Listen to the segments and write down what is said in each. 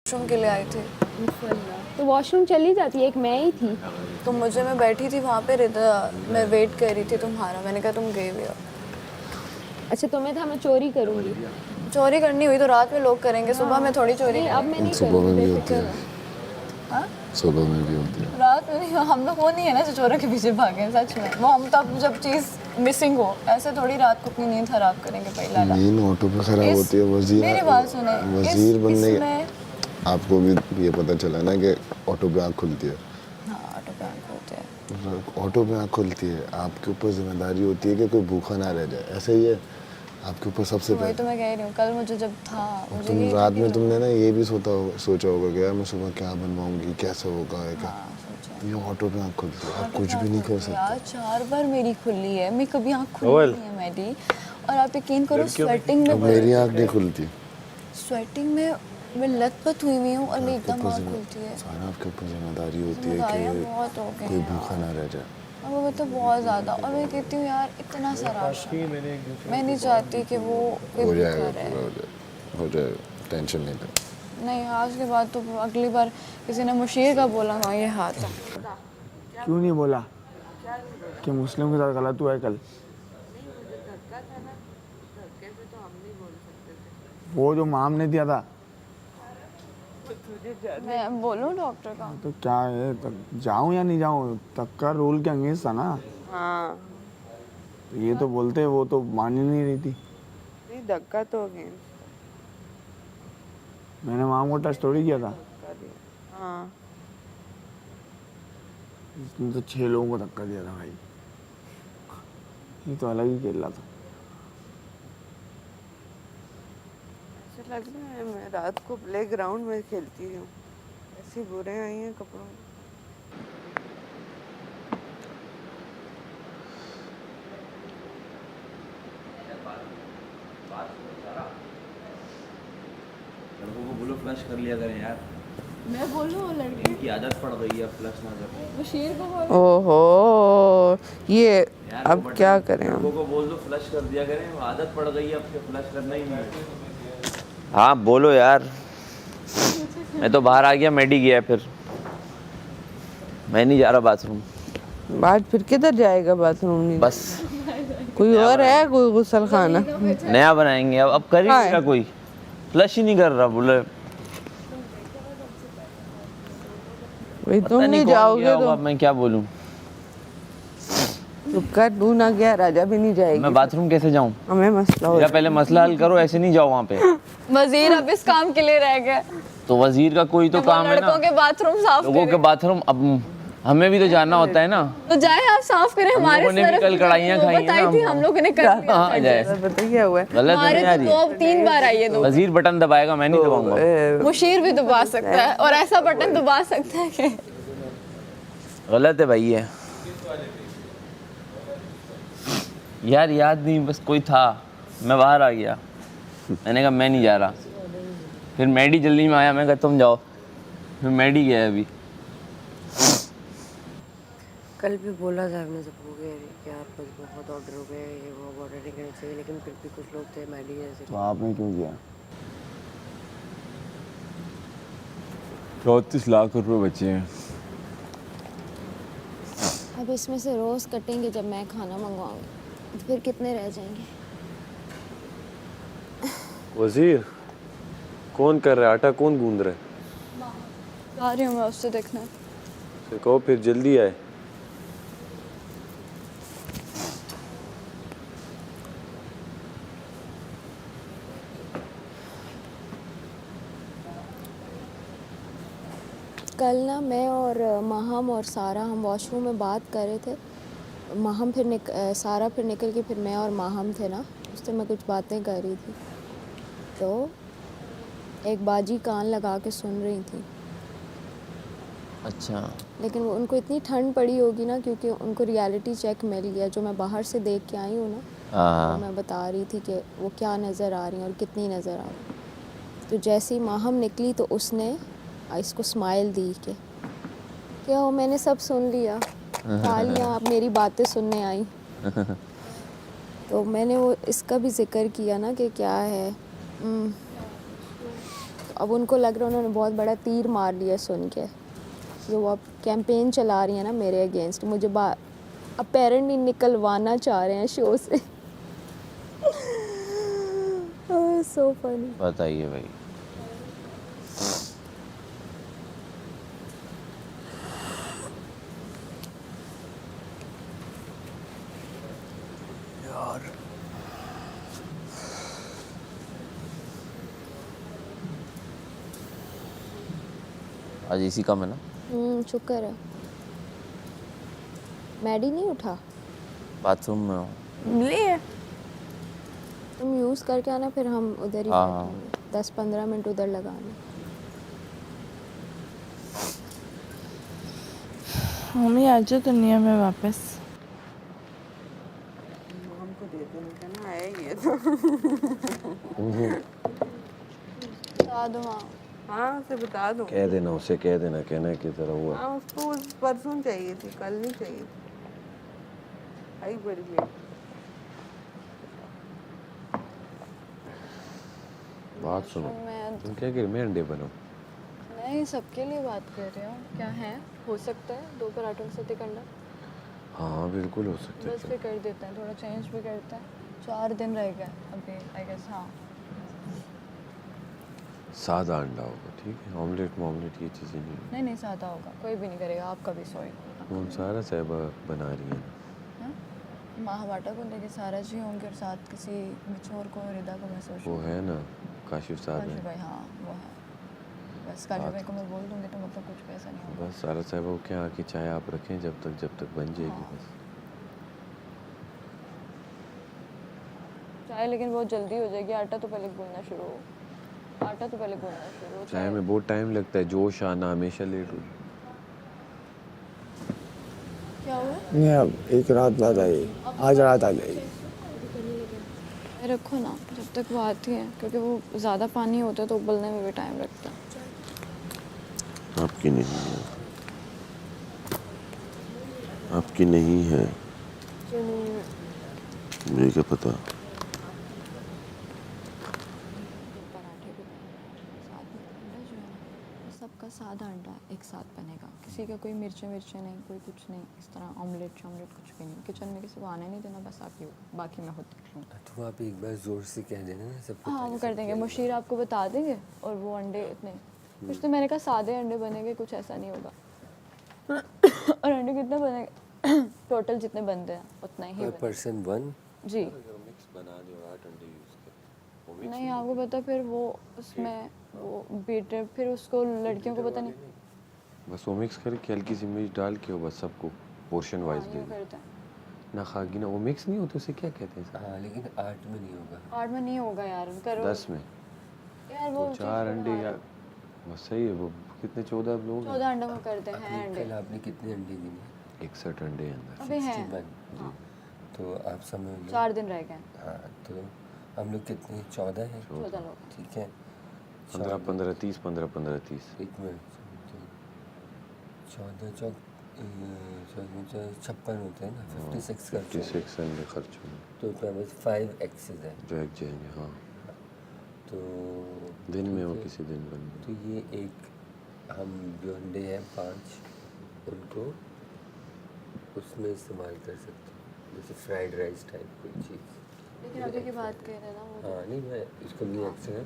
Washroom के लिए आई थी। तो वॉशरूम चली जाती, एक मैं ही थी। तो मैं बैठी थी वहाँ पे, मैं वेट कर रही थी तुम्हारा। मैंने कहा तुम गए हुए हो। अच्छा तुम्हें था मैं चोरी करूँगी। चोरी करनी हुई तो रात में लोग करेंगे, सुबह में थोड़ी चोरी नहीं, अब मैं नहीं सुबह में भी करूँगी, होती है, हाँ? सुबह में भी होती है। रात में नहीं, हम लोग वो नहीं है ना जो चोरों के पीछे भागे। सच में वो हम तब जब चीज़ मिसिंग हो, ऐसे थोड़ी रात को अपनी नींद खराब करेंगे। पहला नींद ऑटो पे खराब होती है। वजीर, मेरी बात सुने, वजीर बनने इसमें आपको भी ये पता चला ना कि ऑटो पे आँख खुलती है। हाँ, ऑटो पे आँख होते हैं। ऑटो पे आँख खुलती है, आपके ऊपर जिम्मेदारी होती है कि कोई भूखा ना रह जाए। ऐसा ही है आपके ऊपर सबसे वही तो मैं कह रही हूँ। कल मुझे जब था, मुझे तुम ये रात में तुमने ना ये भी सोचा होगा कि यार मैं सुबह क्या बनवाऊंगी, कैसे होगा क्या। ये ऑटो पे आँख खुलती है, आप कुछ भी नहीं कर सकते। यार 4 बार मेरी खुली है, मैं कभी आँख खुली नहीं है मेरी। और आप यकीन करो, स्वेटिंग अब में मेरी आँख नहीं खुलती। स्वेटिंग में मैं लथपथ हुई हुई हूँ और मेरी एकदम आँख खुलती है। सारा आपके ऊपर जिम्मेदारी होती है जिम्मेदारियाँ कि बहुत हो गई कोई हैं भूखा ना रह जाए। और वो तो बहुत ज़्यादा। और मैं कहती हूँ यार इतना सारा राशन है। मैं नहीं चाहती कि वो कोई हो भूखा जाएगा, रहे। पूरा हो जाएगा, टेंशन नहीं ले। नहीं, आज के बाद तो अगली बार किसी ने मुशीर का बोला था ये हाथ है। क्यों नहीं बोला कि मुस्लिम के साथ गलत हुआ है कल? वो जो माम ने दिया था मैं बोलूँ डॉक्टर का? तो क्या है, जाऊं या नहीं जाऊं, धक्का रूल के अंगेज था ना। हाँ, तो ये तो बोलते, वो तो मान ही नहीं रही थी। नहीं धक्का तो अगेंस्ट मैंने माम को टच थोड़ी किया था। कर दिया। हाँ, इसने तो 6 लोगों को धक्का दिया था भाई। ये तो अलग ही खेल रहा था। ऐसे लग रहा है मैं रात को प्ले ग्राउंड में खेलती हूँ। ऐसी बुरे आई हैं कपड़ों में। लड़कों को बोलो फ्लश कर लिया करें यार। मैं बोलूँ वो लड़की इनकी आदत पड़ गई है फ्लश ना करने। मुशीर को बोलूँ? ओहो, ये यार अब वो क्या बटन करें हम? लड़कों को बोल दो फ्लश कर दिया करें, वो आदत पड़ गई है अब से फ्लश करना ही नहीं है। हाँ बोलो यार। मैं तो बाहर आ गया, मेडी गया, फिर मैं नहीं जा रहा बाथरूम। बात फिर किधर जाएगा बाथरूम? नहीं बस कोई और है, कोई गुसल खाना? नया बनाएंगे अब कर ही नहीं रहा कोई, फ्लश ही नहीं कर रहा। बोले भाई तुम पता नहीं कौन जाओगे गया होगा, तो अब मैं क्या बोलूं। कर तू ना गया, राजा भी नहीं जाएगी। मैं बाथरूम कैसे जाऊं? हमें मसला हो मेरा पहले मसला हल करो, ऐसे नहीं जाओ वहाँ पे। वजीर अब इस काम के लिए रह गए। तो वजीर का कोई तो वो काम है ना, लड़कों के बाथरूम साफ लोगों के करें। बाथरूम। अब हमें भी तो जानना होता है ना। तो जाए आप साफ करें। हमारे लोगों ने भी तरफ कल कढ़ाइयाँ खाई हैं बताई ना थी, हमको। हम लोगों ने कर दिया। हाँ जाए, पता क्या हुआ है? गलत है हमारे ना यार तो ये। 2-3 बार आई है। वजीर बटन दबाएगा, मैं नहीं दबाऊंगा। मुशीर भी दबा सकता है और ऐसा बटन दबा सकता है कि गलत है भाई ये। यार याद नहीं, बस कोई था, मैं बाहर आ गया। मैंने कहा मैं नहीं जा रहा। फिर मैडी जल्दी में आया, मैं कहा तुम जाओ। फिर मैडी गया अभी। कल भी बोला था हमने सबको कि यार बस बहुत ऑर्डर हो गए, ये वो ऑर्डर नहीं करने चाहिए, लेकिन फिर भी कुछ लोग थे मैडी जैसे। तो आपने क्यों किया? 34 लाख रुपए बचे हैं। अब इसमें से रोज़ कटेंगे जब मैं खाना मंगवाऊंगी, तो फिर कितने रह जाएंगे? वजीर कौन कर रहा है, आटा कौन गूंद रहा है? आ रही हूँ मैं उससे देखना। उसे कहो फिर जल्दी आए। कल ना मैं और माहम और सारा हम वॉशरूम में बात कर रहे थे। माहम सारा फिर निकल के, फिर मैं और माहम थे ना, उससे मैं कुछ बातें कर रही थी। तो एक बाजी कान लगा के सुन रही थी। अच्छा, लेकिन वो उनको इतनी ठंड पड़ी होगी ना, क्योंकि उनको रियलिटी चेक मिल गया जो मैं बाहर से देख के आई हूँ ना। तो मैं बता रही थी कि वो क्या नज़र आ रही हैं और कितनी नज़र आ रही। तो जैसे ही माहम निकली तो उसने इसको स्माइल दी कि क्या हो, मैंने सब सुन लिया, तालियां, आप मेरी बातें सुनने आई। तो मैंने वो इसका भी जिक्र किया ना कि क्या है। अब उनको लग रहा है उन्होंने बहुत बड़ा तीर मार लिया सुन के, जो वो अब कैंपेन चला रही है ना मेरे अगेंस्ट, मुझे अपेरेंटली निकलवाना चाह रहे हैं शो से। So funny. बताइए भाई। आज इसी काम है ना? शुक्र है। मैडी नहीं उठा? बाथरूम में हूँ। लिए तुम यूज़ करके आना, फिर हम उधर ही हाँ। बैठेंगे। 10-15 मिनट उधर लगाना। मम्मी आ जाओ दुनिया में वापस। हमको दे दो, मैंने कहा ना है ये तो। बता दो। हाँ उसे बता दो। कह देना उसे, कह देना, कहना की तरह हुआ। हाँ उसको परसों चाहिए थी, कल नहीं चाहिए थी। आई बड़ी लेट। बात सुनो, मैं तुम क्या कह रहे? मैं अंडे बनाऊं? नहीं, सबके लिए बात कर रही हूँ। क्या है, हो सकता है 2 पराठों के साथ एक अंडा? हाँ बिल्कुल हो सकता बस फिर कर देते हैं, थोड़ा चेंज भी करते हैं। 4 दिन रह गए अभी आई गेस। हाँ सादा अंडा होगा, ठीक है? ऑमलेट मॉमलेट ये चीज़ें नहीं। नहीं नहीं, सादा होगा, कोई भी नहीं करेगा। आपका भी सॉरी। कौन सारा साहिबा बना रही है? महावाटा को लेके सारा जी होंगे और साथ किसी मिचोर को, रिदा को महसूस वो है ना काशिफ साहब काशू है। भाई। हाँ वो है। बस काशू भाई को मैं बोल दूँगी तो मतलब कुछ पैसा नहीं होगा। बस सारा साहिबा को क्या कि चाय आप रखें जब तक बन जाएगी। हाँ। बस चाय लेकिन बहुत जल्दी हो जाएगी। आटा तो पहले गूंदना शुरू हो। आटा तो पहले गूंदना शुरू हो। चाय में बहुत टाइम लगता है, जोश आना हमेशा लेट हो। क्या हुआ? नहीं, अब एक रात बाद आई, आज रात आ जाएगी। रखो ना जब तक वो आती है, क्योंकि वो ज़्यादा पानी होता है तो उबलने में भी टाइम लगता है। आपकी नहीं है, आपकी नहीं है, मुझे क्या पता। पराठे भी साथ में अंडा जो है ना, वो सबका सादा अंडा एक साथ बनेगा। किसी का कोई मिर्चें नहीं, कोई कुछ नहीं। इस तरह ऑमलेट कुछ भी नहीं। किचन में किसी को आने नहीं देना, बस आप बाकी मैं होती हूँ। तो आप एक बार ज़ोर से कह देना ना सबको। हाँ वो कर देंगे। मुशीर आपको बता देंगे। और वो अंडे इतने कुछ तो मैंने कहा सादे अंडे बनेंगे, कुछ ऐसा नहीं होगा। और अंडे कितने बनेंगे? टोटल जितने बनते हैं उतना ही पर बनेगा। पर्सन 1 जी। मिक्स बना दो, 8 अंडे यूज़ कर। नहीं आपको पता, फिर वो उसमें वो बीटर, फिर उसको लड़कियों को पता नहीं बस वो मिक्स करके हल्की सी मिर्च डाल के बस सबको पोर्शन वाइज दे दो। करते हैं। ना खागी ना, वो मिक्स नहीं होते, उसे क्या कहते हैं? हाँ लेकिन 8 में नहीं होगा। 8 में नहीं होगा यार, करो 10 में यार। वो 4 अंडे यार, बस सही है। वो कितने 14 लोग 14 अंडों को करते हैं अंडे। कल आपने कितने अंडे गिने? 61 अंडे अंदर। अभी हैं 61। हाँ। तो आप समझ लो 4 दिन रह गए। हाँ तो हम लोग कितने 14 हैं। 14 लोग। ठीक है 15 15 30 15 15 30। एक मिनट 14 56 होते हैं ना। 56 कर 56 अंडे खर्च होंगे तो उसमें बस 5 एक्सेस है। जो एक जाएंगे। हाँ तो दिन में वो ठीक है। किसी दिन बन तो ये एक हम जो अंडे हैं 5 उनको उसमें इस्तेमाल कर सकते हैं, जैसे फ्राइड राइस टाइप कोई चीज़। लेकिन अभी की बात कह रहे हैं ना वो हाँ नहीं मैं इसको नहीं एक्स्ट्रा।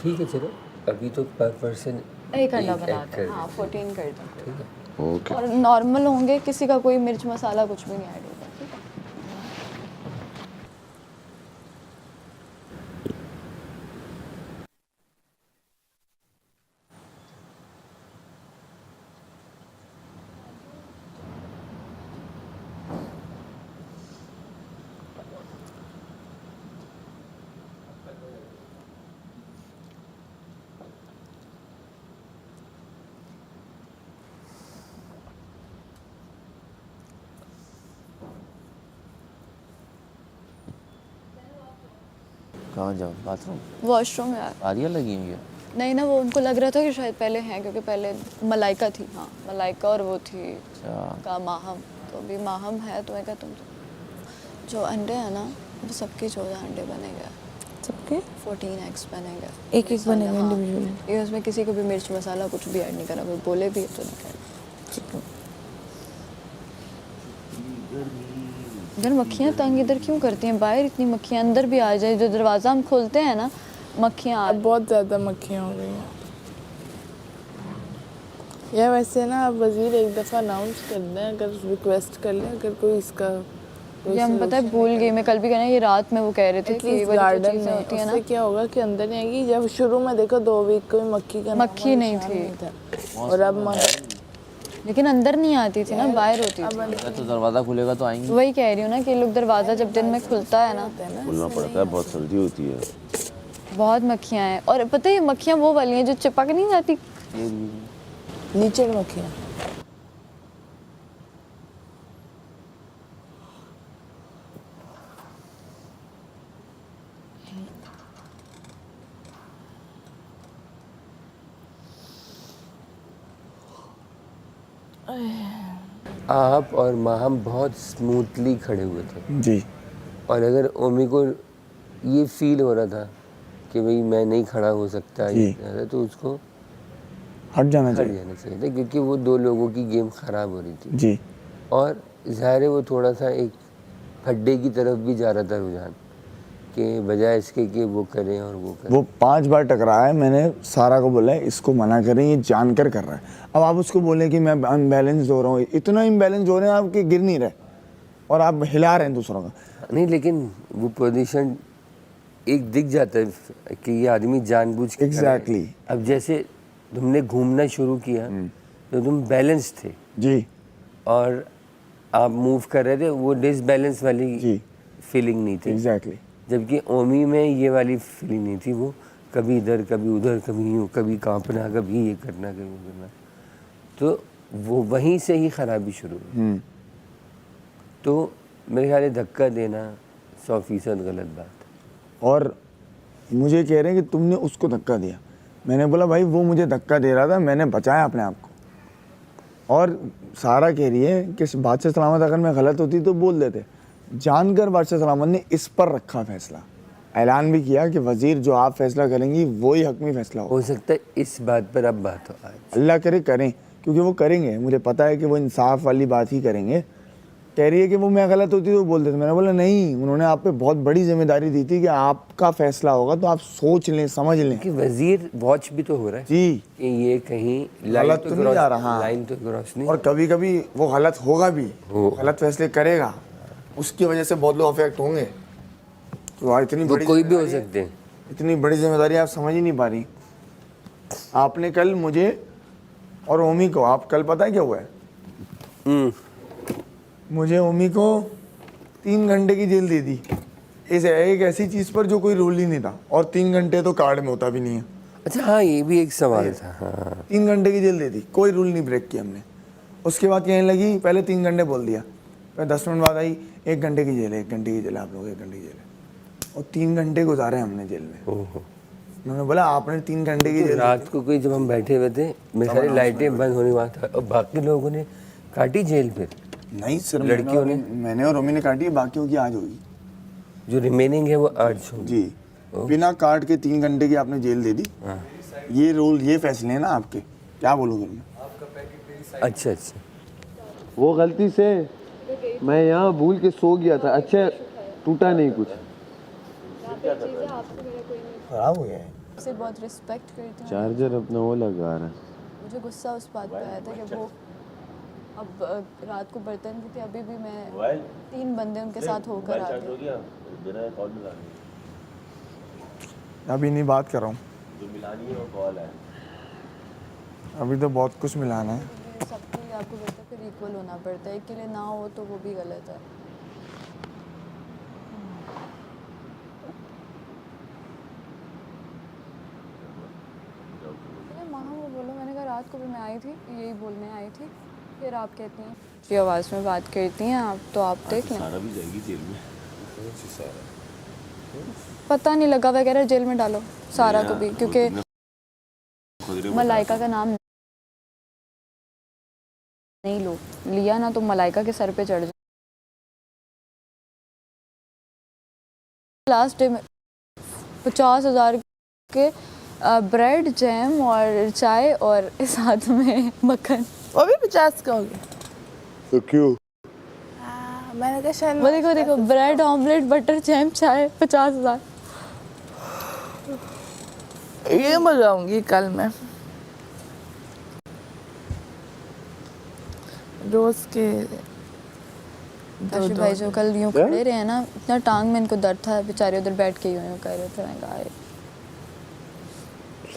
ठीक है चलो अभी तो पर पर्सन एक अंडा बनाते हैं। हाँ 14 कर दो। ठीक है। ओके। और नॉर्मल होंगे, किसी का कोई मिर्च मसाला कुछ भी नहीं ऐड होगा। ठीक है। कहाँ जाओ? बाथरूम? वॉशरूम यार। आरिया लगी हुई है? नहीं ना, वो उनको लग रहा था कि शायद पहले हैं, क्योंकि पहले मलाइका थी। हाँ मलाइका और वो थी का माहम। तो अभी माहम है तो मैं क्या तुम जो अंडे हैं ना वो सबके 14 अंडे बनेंगे। सबके? 14 एग्स बनेंगे, एक एक बनेंगे इंडिविजुअली? ये उसमें किसी को भी मिर्च मसाला कुछ भी ऐड नहीं करना, वो बोले भी तो नहीं करना। इधर मक्खियाँ तंग इधर क्यों करती हैं? बाहर इतनी मक्खियाँ, अंदर भी आ जाए, जो दरवाज़ा हम खोलते हैं ना, मक्खियाँ अब बहुत ज़्यादा मक्खियाँ हो गई हैं। या वैसे ना अब वज़ीर एक दफ़ा अनाउंस कर दें, अगर रिक्वेस्ट कर लें, अगर कोई इसका ये हम पता है भूल गई, मैं कल भी कहना, ये रात में वो कह रहे थे कि ये वाली गार्डन चीज़ें में होती है ना, उससे क्या होगा कि अंदर नहीं आएगी। जब शुरू में देखो 2 वीक को मक्खी का मक्खी नहीं थी, और अब लेकिन अंदर नहीं आती थी ना, बाहर होती थी। तो दरवाज़ा खुलेगा तो आएंगे। वही कह रही हूँ ना कि लोग दरवाज़ा जब दिन में खुलता है ना, खुलना पड़ता है, बहुत सर्दी होती है। बहुत मक्खियाँ हैं। और पता है ये मक्खियाँ वो वाली हैं जो चिपक नहीं जाती, नीचे की मक्खियाँ। आप और माहम बहुत स्मूथली खड़े हुए थे जी। और अगर ओमी को ये फील हो रहा था कि भाई मैं नहीं खड़ा हो सकता जी। तो उसको हट जाना हट चाहिए। जाना चाहिए था, क्योंकि वो 2 लोगों की गेम ख़राब हो रही थी। जी। और ज़ाहिर है वो थोड़ा सा एक फड्डे की तरफ भी जा रहा था रुझान, कि बजाय इसके कि वो करें और वो करें। वो 5 बार टकराया है, मैंने सारा को बोला है इसको मना करें, ये जानकर कर रहा है। अब आप उसको बोलें कि मैं अनबैलेंस हो रहा हूँ, इतना इम्बैलेंस हो रहे हैं आप कि गिर नहीं रहे और आप हिला रहे हैं दूसरों का। नहीं, लेकिन वो पोजीशन एक दिख जाता है कि ये आदमी जानबूझ के कर रहा है। Exactly। अब जैसे तुमने घूमना शुरू किया तो तुम बैलेंस थे जी। और आप मूव कर रहे थे, वो डिसबैलेंस वाली जी। फीलिंग नहीं थी। एग्जैक्टली। जबकि ओमी में ये वाली फीलिंग नहीं थी, वो कभी इधर कभी उधर, कभी यूँ, कभी कांपना, कभी ये करना, कभी वो करना। तो वो वहीं से ही खराबी शुरू हुई। तो मेरे ख्याल है धक्का देना 100% गलत बात है। और मुझे कह रहे हैं कि तुमने उसको धक्का दिया। मैंने बोला भाई वो मुझे धक्का दे रहा था, मैंने बचाया अपने आप को। और सारा कह रही है कि बादशाह सलामत अगर मैं गलत होती तो बोल देते। जानकर बादशाह सलामत ने इस पर रखा फैसला, ऐलान भी किया कि वजीर जो आप फैसला करेंगी वही हकमी फैसला हो सकता है इस बात पर अब बात हो आज। अल्लाह करे करें, क्योंकि वो करेंगे, मुझे पता है कि वो इंसाफ वाली बात ही करेंगे। कह रही है कि वो मैं गलत होती तो बोल देते। मैंने बोला नहीं, उन्होंने आप पे बहुत बड़ी जिम्मेदारी दी थी कि आपका फैसला होगा तो आप सोच लें, समझ लें। कि वजीर वॉच भी तो हो रहा है जी, कि ये कहीं गलत तो नहीं जा रहा, लाइन तो क्रॉस नहीं। और कभी कभी वो गलत होगा भी, गलत फैसले करेगा, उसकी वजह से बहुत लोग अफेक्ट होंगे। तो इतनी बड़ी कोई भी हो सकते हैं, इतनी बड़ी जिम्मेदारी आप समझ ही नहीं पा रही। आपने कल मुझे और ओमी को, आप कल पता है क्या हुआ है? मुझे ओमी को 3 घंटे की जेल दे दी इस एक ऐसी चीज़ पर जो कोई रूल ही नहीं था, और 3 घंटे तो कार्ड में होता भी नहीं है। अच्छा हाँ, ये भी एक सवाल था। हाँ, 3 घंटे की जेल दे दी, कोई रूल नहीं ब्रेक किया हमने। उसके बाद कहने लगी, पहले 3 घंटे बोल दिया, फिर 10 मिनट बाद आई 1 घंटे की जेल है, 1 घंटे की जेल है, आप लोग 1 घंटे की जेल है। और 3 घंटे गुजारे हमने जेल में। उन्होंने बोला आपने 3 घंटे की जेल। रात को कोई जब हम बैठे हुए थे, मेरी सारी लाइटें बंद होने वाला था और बाकी लोगों ने काटी जेल फिर। नहीं सिर्फ लड़कियों ने, मैंने और रोमी ने काटी, बाकियों की आज होगी। जो रिमेनिंग है वो आज होगी। जी, बिना काट के 3 घंटे की आपने जेल दे दी। ये रूल, ये फैसले हैं ना आपके, क्या बोलूँ मैं। अच्छा अच्छा, वो गलती से मैं यहाँ भूल के सो गया था। अच्छा टूटा नहीं कुछ, खराब हो गया है। उसे बहुत रिस्पेक्ट करती हूँ। चार्जर अपना वो लगा रहा है। मुझे गुस्सा उस बात पे आया था कि वो अब रात को बर्तन भी थे, अभी भी मैं 3 बंदे उनके साथ होकर आ गए। अभी नहीं बात कर रहा हूँ, जो मिलानी है वो कॉल है। अभी तो बहुत कुछ मिलाना है। सबके लिए आपको लगता है फिर इक्वल होना पड़ता है, एक के लिए ना हो तो वो भी गलत है। माँ वो बोलो, मैंने कहा रात को भी मैं आई थी, यही बोलने आई थी, फिर आप कहती हैं जी आवाज़ में बात करती हैं आप, तो आप देख लें। सारा भी जाएगी जेल में। पता नहीं लगा वगैरह जेल में डालो सारा को भी, क्योंकि मलाइका का नाम नहीं लो, लिया ना तो मलाइका के सर पे चढ़ जाए। लास्ट डे में 50,000 के ब्रेड, जैम और चाय और साथ में मक्खन। वो भी 50 का हो गया। तो क्यों? मैंने कहा शायद वो देखो देखो, ब्रेड, ऑमलेट, बटर, जैम, चाय, 50,000। ये मंगाऊंगी कल मैं रोज के। काशी भाई जो कल यूं खड़े रहे ना, इतना टांग में इनको दर्द था बेचारे, उधर बैठ के यूं कर रहे थे। मैं कहा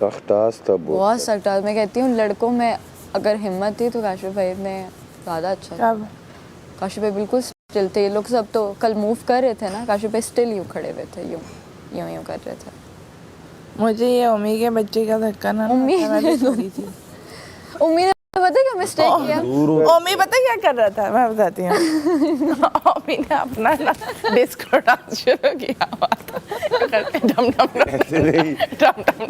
सख्तास था बहुत सख्त। मैं कहती हूँ लड़कों में अगर हिम्मत थी तो काशी भाई में ज़्यादा अच्छा था। काशी भाई बिल्कुल स्टिल थे। ये लोग सब तो कल मूव कर रहे थे ना, काशी भाई स्टिल यूं खड़े हुए थे, यूं यूं यूं कर रहे थे। मुझे ये उम्मी के बच्चे का धक्का ना उम्मी मैंने छोड़ी थी। उम्मी ने पता क्या मिस्टेक किया? ओमी पता क्या कर रहा था, मैं बताती हूँ। ओमी ने अपना ना डिस्को डांस शुरू किया हुआ था, डम डम डम डम,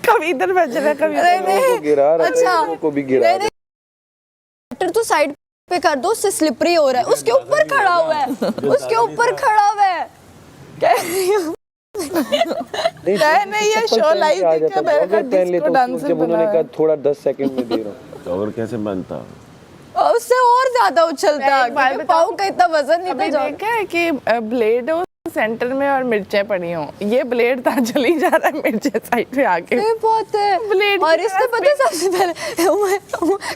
कभी इधर बज रहा कभी नहीं गिरा रहा अच्छा को भी गिरा नहीं नहीं, तो साइड पे कर दो, उससे स्लिपरी हो रहा है। उसके ऊपर खड़ा हुआ है, उसके ऊपर खड़ा हुआ है। नहीं ये शो लाइव देखा मैं, डिस्को डांस जब उन्होंने कहा थोड़ा 10 सेकंड में दे रहा हूँ। कवर कैसे बनता? उससे और ज्यादा उछलता, क्योंकि पाँव का इतना वजन नहीं अभी था। देखा है कि ब्लेड हो सेंटर में और मिर्चें पड़ी हों, ये ब्लेड था चली जा रहा है, मिर्चें साइड पे आके। ये बहुत है। ब्लेड और इसने पता है सबसे पहले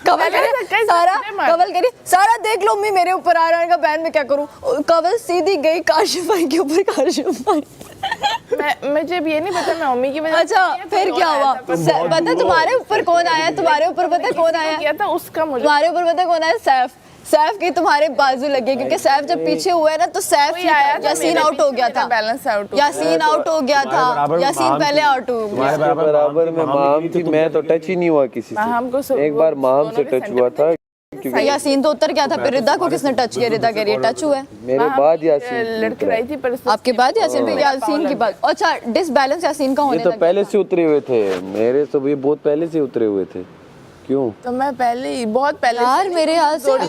कवल करिए सारा, कवल करिए सारा, देख लो मम्मी मेरे ऊपर आ रहा है, बहन मैं क्या करूं। कवल सीधी गई काशिफ भाई के ऊपर। काशिफ भाई मुझे अब ये नहीं पता मैं मम्मी की वजह से अच्छा फिर क्या हुआ पता है? तुम्हारे ऊपर कौन आया? तुम्हारे ऊपर पता है कौन आया? किया था उसका मुझे तुम्हारे ऊपर पता है कौन आया? सैफ। सैफ की तुम्हारे बाजू लगे, क्योंकि सैफ जब पीछे हुआ है ना तो सैफ यासीन आउट हो गया था। बैलेंस आउट यासीन आउट हो गया था, यासीन पहले आउट हो गया। बराबर में माम थी, मैं तो टच ही नहीं हुआ किसी से। एक बार माम से टच हुआ था, यासीन तो उतर गया था। फिर रिदा को किसने टच किया? रिदा कह रही है टच हुआ है मेरे बाद यासीन लड़की रही थी पर आपके बाद यासीन पे। यासीन की बात अच्छा, डिसबैलेंस यासीन का होने ये तो लगा पहले से उतरे हुए थे मेरे, तो ये बहुत पहले से उतरे हुए थे। क्यों? तो मैं पहले ही बहुत पहले यार मेरे हाथ से